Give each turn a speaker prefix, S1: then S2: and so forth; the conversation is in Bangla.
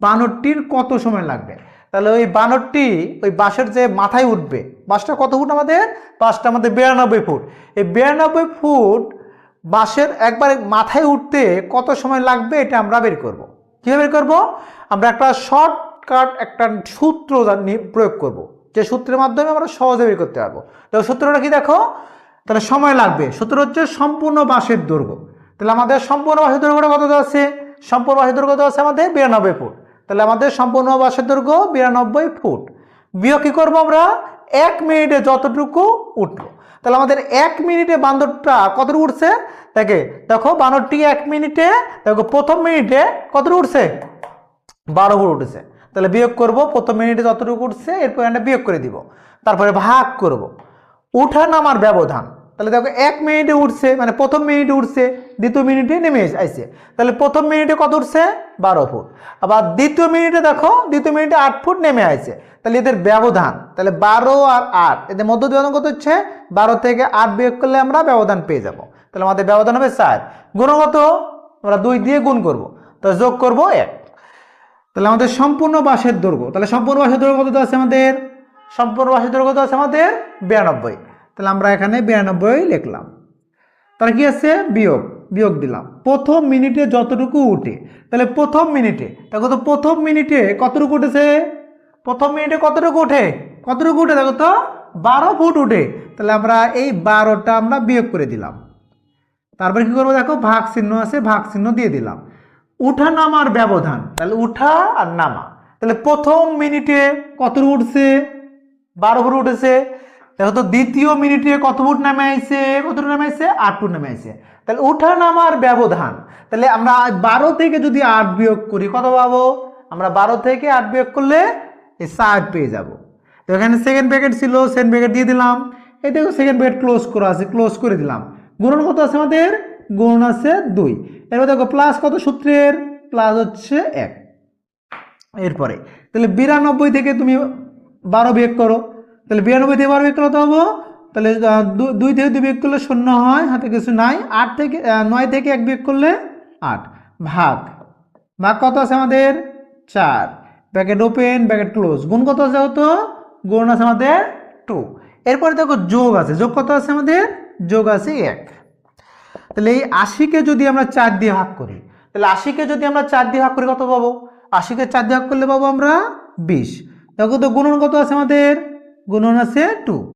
S1: বানরটির কত সময় লাগবে? তাহলে ওই বানরটি ওই বাঁশের যে মাথায় উঠবে, বাঁশটা কত ফুট আমাদের? বাঁশটা আমাদের 92 ফুট। এই 92 ফুট বাঁশের একবার মাথায় উঠতে কত সময় লাগবে এটা আমরা বের করব। কীভাবে বের করব? আমরা একটা শর্টকাট একটা সূত্র প্রয়োগ করব, যে সূত্রের মাধ্যমে আমরা সহজে বের করতে পারবো। তো সূত্রটা কি দেখো, তাহলে সময় লাগবে। সূত্র হচ্ছে সম্পূর্ণ বাঁশের দৈর্ঘ্য। তাহলে আমাদের সম্পূর্ণ বাঁশের দৈর্ঘ্যটা কত দেওয়া আছে? সম্পূর্ণ বাঁশের দৈর্ঘ্য দেওয়া আছে আমাদের 92 ফুট। তাহলে আমাদের সম্পূর্ণ বাঁশের দৈর্ঘ্য 92 ফুট। বিয়োগ কি করবো আমরা? 1 মিনিটে যতটুকু উঠলো। তাহলে আমাদের 1 মিনিটে বান্দরটা কতটুকু উঠছে? দেখো বানরটি 1 মিনিটে, দেখো প্রথম মিনিটে কতটুকু উঠছে? 12 ফুট উঠেছে। তাহলে বিয়োগ করব, প্রথম মিনিটে যতটুকু উঠছে এরপর আমরা বিয়োগ করে দিব, তারপরে ভাগ করব উঠা নামার ব্যবধান। তাহলে দেখো 1 মিনিটে উঠছে, মানে প্রথম মিনিটে উঠছে, দ্বিতীয় মিনিটে নেমে আসছে। তাহলে প্রথম মিনিটে কত উঠছে? 12 ফুট। আবার দ্বিতীয় মিনিটে দেখো, দ্বিতীয় মিনিটে 8 ফুট নেমে আসছে। তাহলে এদের ব্যবধান, তাহলে 12 আর 8, এদের মধ্য ব্যবধান কত হচ্ছে? 12 থেকে 8 বিয়োগ করলে আমরা ব্যবধান পেয়ে যাব। তাহলে আমাদের ব্যবধান হবে 4। গুণগত আমরা 2 দিয়ে গুণ করব, তাহলে যোগ করব 1। তাহলে আমাদের সম্পূর্ণ বাঁশের দৈর্ঘ্য, তাহলে সম্পূর্ণ বাঁশের দৈর্ঘ্য কত আছে আমাদের? সম্পূর্ণ বাঁশের দৈর্ঘ্য কত আছে আমাদের? 92। তাহলে আমরা এখানে 92 লিখলাম। তাহলে কি আছে? বিয়োগ দিলাম। প্রথম মিনিটে যতটুকু উঠে, তাহলে প্রথম মিনিটে দেখো তো, প্রথম মিনিটে কতটুকু উঠেছে? প্রথম মিনিটে কতটুকু উঠে? দেখো তো 12 ফুট উঠে। তাহলে আমরা এই 12টা আমরা বিয়োগ করে দিলাম। তারপরে কি করবো? দেখো ভাগ চিহ্ন আছে, ভাগ চিহ্ন দিয়ে দিলাম। উঠা নামার ব্যবধান, তাহলে উঠা আর নামা। তাহলে প্রথম মিনিটে কত উঠছে? 12 ফুট উঠেছে। দেখো তো দ্বিতীয় মিনিটে কত ফুট নামে আইছে? 8 ফুট নামে আইছে। তাহলে উঠা নামার ব্যবধান, তাহলে আমরা 12 থেকে যদি 8 বিয়োগ করি কত পাবো? আমরা 12 থেকে 8 বিয়োগ করলে এই 60 পেয়ে যাব। তো এখানে সেকেন্ড ব্র্যাকেট ছিল, সেকেন্ড ব্র্যাকেট দিয়ে দিলাম। এই দেখো সেকেন্ড ব্র্যাকেট ক্লোজ করা আছে, ক্লোজ করে দিলাম। গুণন কত আছে আমাদের? গুণন আছে 2। এরপর দেখো প্লাস কত সূত্রের? প্লাস হচ্ছে 1। এরপরে তাহলে 92 থেকে তুমি 12 বিয়োগ করো। তাহলে 92 থেকে 12 বিয়োগ করলে তো হবো, তাহলে 2 থেকে 2 বিয়োগ করলে 0 হয়, হাতে কিছু নাই। 9 থেকে 1 বিয়োগ করলে 8। ভাগ কত আছে আমাদের? 4। Bracket open, bracket close. গুণ কত আছে? হতো গুণ আছে আমাদের 2। এরপরে দেখো যোগ আছে। যোগ কত আছে আমাদের? যোগ আছে 1। তাহলে এই 80-কে যদি আমরা 4 দিয়ে ভাগ করি, তাহলে 80-কে যদি আমরা 4 দিয়ে ভাগ করি কত পাবো? 80-কে 4 দিয়ে ভাগ করলে পাবো আমরা 20। দেখো তো গুণন কত আছে আমাদের? গুণন আছে 2।